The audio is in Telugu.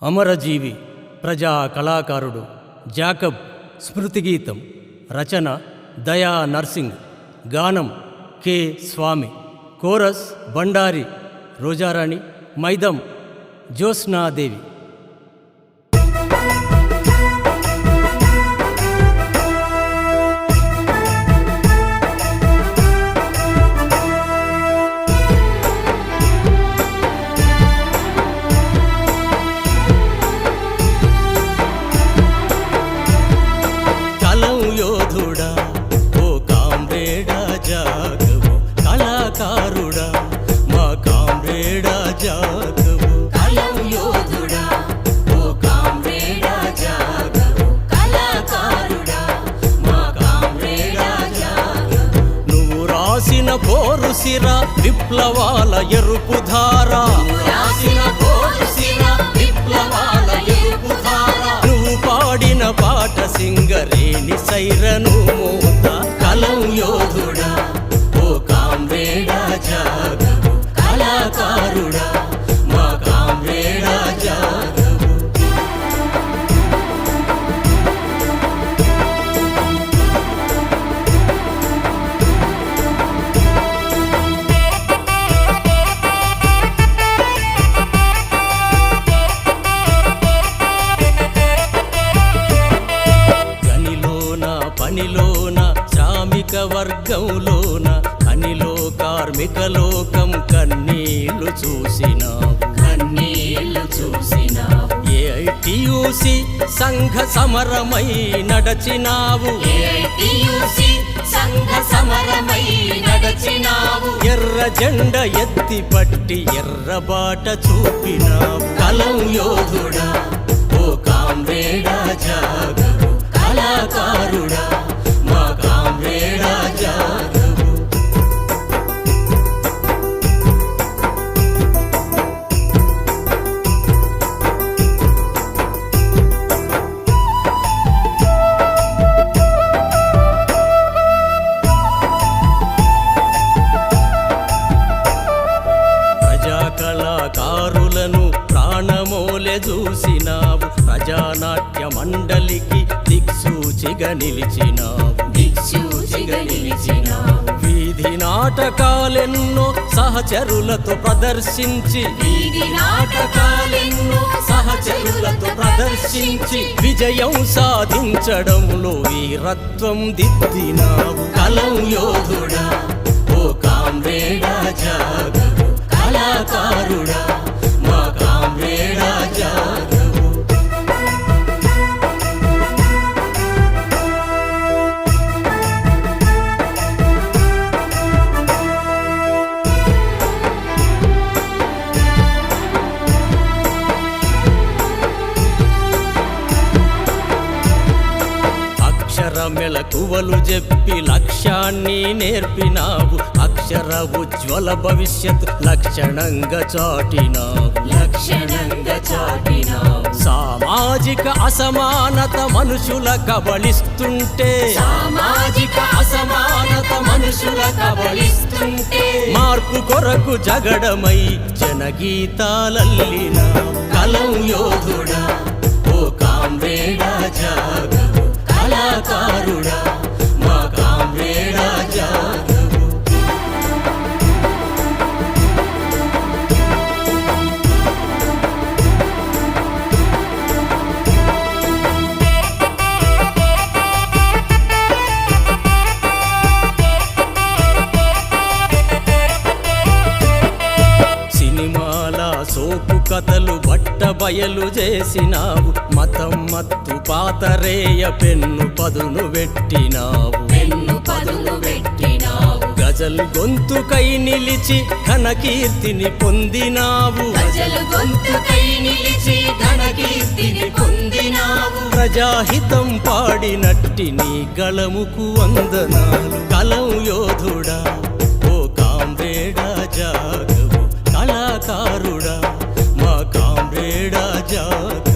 అమరజీవి ప్రజా కళాకారుడు జాకబ్ స్మృతి గీతం రచన దయా నర్సింగ్ గానం కె స్వామి కోరస్ బండారి రోజారాణి మైదం జ్యోత్స్నాదేవి కళాకారుడా మా కామ్రేడా జాగవు కలం యోధుడా ఓ కామ్రేడా జాగవు కళాకారుడా మా కామ్రేడా జాగవు నువ్వు రాసిన పోరుసిర విప్లవాల ఎరుపు ధార రాసిన పోరుసిర విప్లవాల ఎరుపు ధార నువ్వు పాడిన పాట సింగరేణి సైరను మోత కలం యోధుడా కామ్రేడా జాగవు కళాకారుడా మా కామ్రేడా జాగవు గనిలోన పనిలోన శ్రామిక వర్గంలోన పనిలో కార్మిక లోకం కన్నీళ్లు చూసినావు ఏఐటియుసి సంఘ సమరమై నడచినావు సంఘ సమరమై నడచినావు ఎర్ర జెండ ఎత్తి పట్టి ఎర్రబాట చూపినావు కలం యోధుడా ఓ కామ్రేడా జాగవు కళాకారుడా మా కామ్రేడా జాగవు కళాకారులను ప్రాణమోలె చూసినావు ప్రజానాట్య మండలికి దిక్సూచిగా నిలిచినావు వీధి నాటకాలెన్నో సహచరులతో ప్రదర్శించి విజయం సాధించడంలో వీరత్వం దిద్దినావు కలం యోధుడా ఓ కామ్రేడా జాగవు కళాకారుడా మా కామ్రేడా జాగవు అక్షర మెలకువలు చెప్పి లక్ష్యాన్ని నేర్పినావు అక్షర ఉజ్వల భవిష్యత్ లక్షణంగా చాటినావు సామాజిక అసమానత మనుషుల కబళిస్తుంటే మార్పు కొరకు జగడమై జనగీతాలల్లినావు కలం యోధుడా ఓ కామ్రేడా జాగవు కళాకారుడా మా కామ్రేడా జాగవు సినిమాల సోపు కథలు బట్ట బయలు చేసినావు మతం మత్తు పాతరేయ పెన్ను పదును పెట్టినావు గజల్ గొంతుకై నిలిచి ఘన కీర్తిని పొందినావు ప్రజాహితం పాడినట్టి నీ గళముకు వందనాలు కలం యోధుడా ఓ కామ్రేడా జాగవు కళాకారుడా మా కామ్రేడా జాగవు